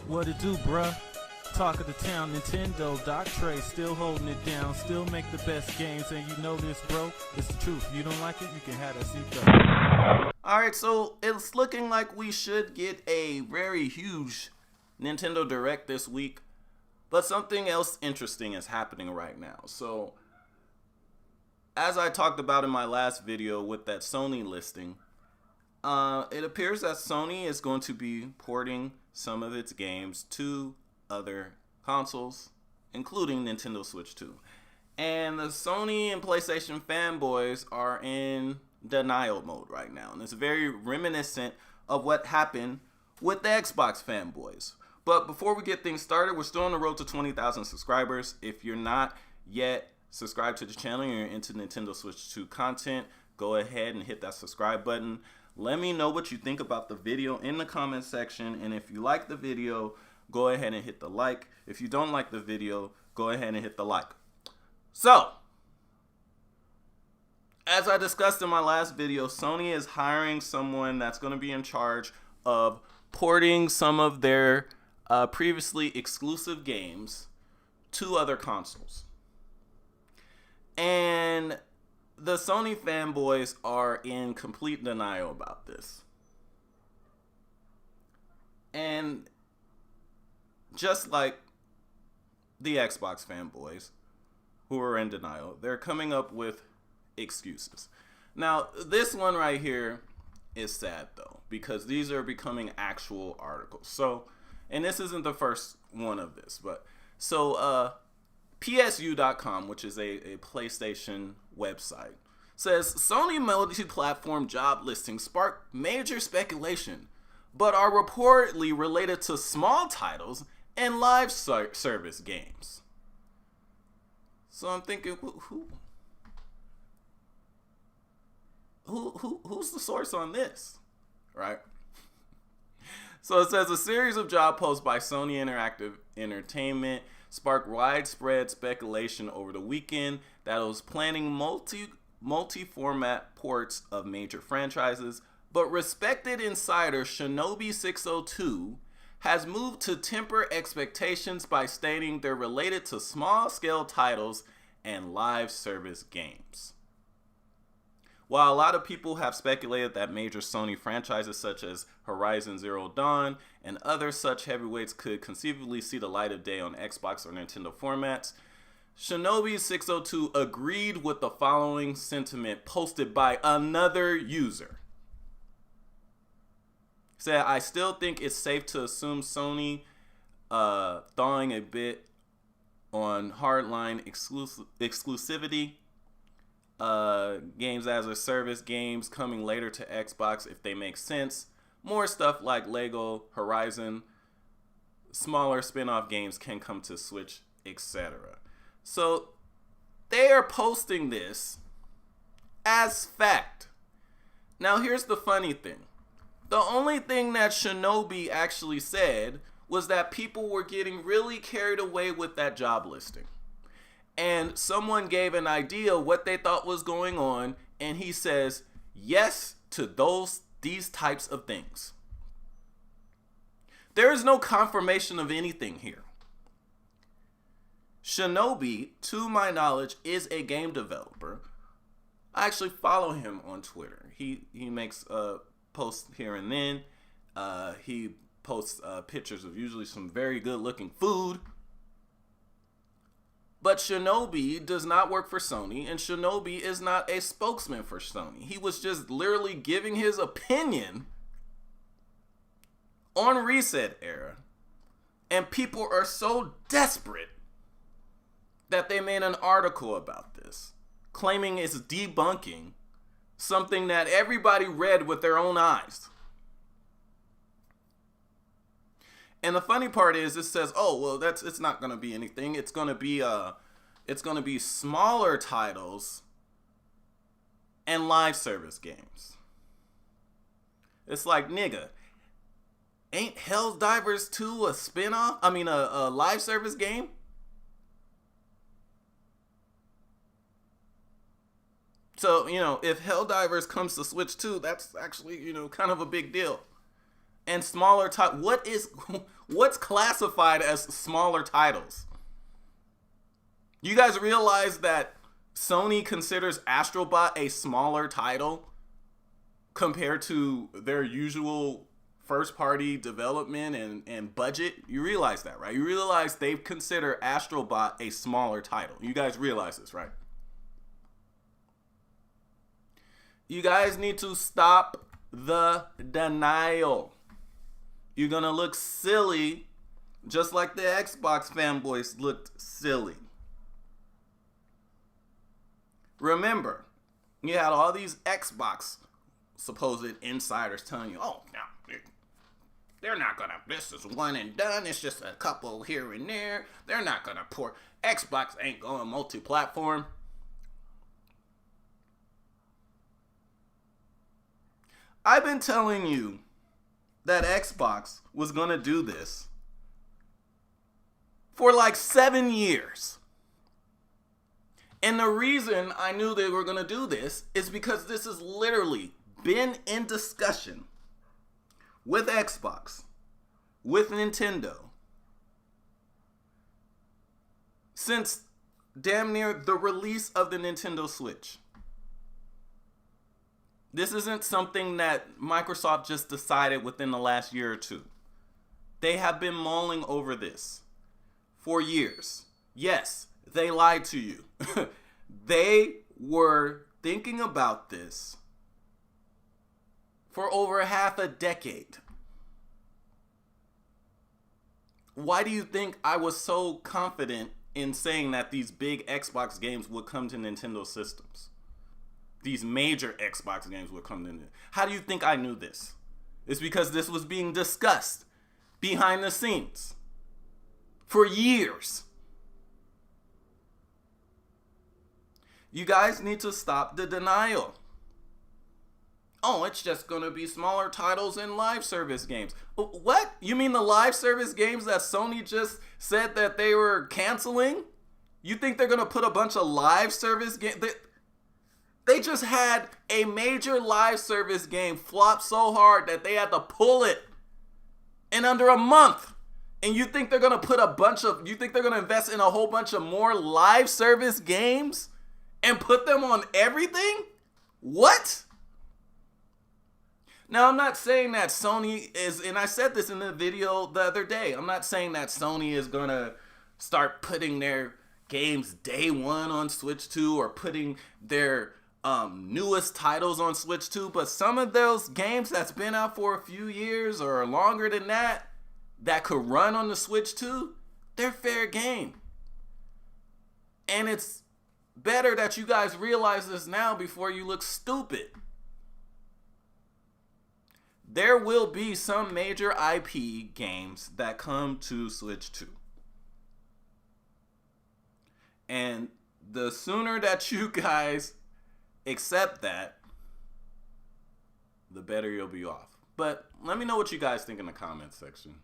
What it do, bruh? Talk of the town, Nintendo, Doc Trey, still holding it down, still make the best games, and you know this, bro. It's the truth. You don't like it, you can have that seatbelt. Alright, so it's looking like we should get a very huge Nintendo Direct this week, but something else interesting is happening right now. So, as I talked about in my last video with that Sony listing, it appears that Sony is going to be porting some of its games to other consoles, including Nintendo Switch 2. And the Sony and PlayStation fanboys are in denial mode right now. And it's very reminiscent of what happened with the Xbox fanboys. But before we get things started, we're still on the road to 20,000 subscribers. If you're not yet subscribed to the channel and you're into Nintendo Switch 2 content, go ahead and hit that subscribe button. Let me know what you think about the video in the comment section. And if you like the video, go ahead and hit the like. If you don't like the video, go ahead and hit the like. So, as I discussed in my last video, Sony is hiring someone that's going to be in charge of porting some of their previously exclusive games to other consoles. And the Sony fanboys are in complete denial about this. And just like the Xbox fanboys who are in denial, they're coming up with excuses. Now, this one right here is sad though, because these are becoming actual articles. So, and this isn't the first one of this, but so PSU.com, which is a PlayStation website, says Sony multi-platform job listings spark major speculation, but are reportedly related to small titles and live service games. So I'm thinking, who's the source on this, right? So it says a series of job posts by Sony Interactive Entertainment sparked widespread speculation over the weekend that it was planning multi-format ports of major franchises, but respected insider Shinobi602 has moved to temper expectations by stating they're related to small-scale titles and live service games. While a lot of people have speculated that major Sony franchises such as Horizon Zero Dawn and other such heavyweights could conceivably see the light of day on Xbox or Nintendo formats, Shinobi602 agreed with the following sentiment posted by another user. Said, I still think it's safe to assume Sony thawing a bit on hardline exclusivity. Games as a service games coming later to Xbox if they make sense. More stuff like Lego, Horizon, smaller spin-off games can come to Switch, etc. So they are posting this as fact. Now here's the funny thing. The only thing that Shinobi actually said was that people were getting really carried away with that job listing. And someone gave an idea what they thought was going on, and he says yes to these types of things. There is no confirmation of anything here. Shinobi, to my knowledge, is a game developer. I actually follow him on Twitter. He makes posts here and then. He posts pictures of usually some very good looking food. But Shinobi does not work for Sony, and Shinobi is not a spokesman for Sony. He was just literally giving his opinion on Reset Era. And people are so desperate that they made an article about this, claiming it's debunking something that everybody read with their own eyes. And the funny part is, it says, "Oh, well, it's not going to be anything. It's going to be smaller titles and live service games." It's like, nigga, ain't Helldivers 2 a spin-off? I mean, a live service game? So, if Helldivers comes to Switch 2, that's actually, kind of a big deal. and smaller what's classified as smaller titles? You guys realize that Sony considers Astro Bot a smaller title compared to their usual first party development and budget? You realize that, right? You realize they consider Astro Bot a smaller title. You guys realize this, right? You guys need to stop the denial. You're gonna look silly just like the Xbox fanboys looked silly. Remember, you had all these Xbox supposed insiders telling you, oh, no, they're not gonna, this is one and done, it's just a couple here and there, they're not gonna port, Xbox ain't going multi-platform. I've been telling you that Xbox was gonna do this for like 7 years. And the reason I knew they were going to do this is because this has literally been in discussion with Xbox, with Nintendo, since damn near the release of the Nintendo Switch. This isn't something that Microsoft just decided within the last year or two. They have been mulling over this for years. Yes, they lied to you. They were thinking about this for over half a decade. Why do you think I was so confident in saying that these big Xbox games would come to Nintendo systems? These major Xbox games would come to Nintendo. How do you think I knew this? It's because this was being discussed behind the scenes for years. You guys need to stop the denial. Oh, it's just going to be smaller titles and live service games. What? You mean the live service games that Sony just said that they were canceling? You think they're going to put a bunch of live service games? They just had a major live service game flop so hard that they had to pull it in under a month. And you think they're going to you think they're going to invest in a whole bunch of more live service games and put them on everything? What? Now, I'm not saying that Sony is, and I said this in the video the other day, I'm not saying that Sony is going to start putting their games day one on Switch 2 or putting their newest titles on Switch 2, but some of those games that's been out for a few years or longer than that, that could run on the Switch 2, they're fair game. And it's better that you guys realize this now before you look stupid. There will be some major IP games that come to Switch 2. And the sooner that you guys accept that, the better you'll be off. But let me know what you guys think in the comments section.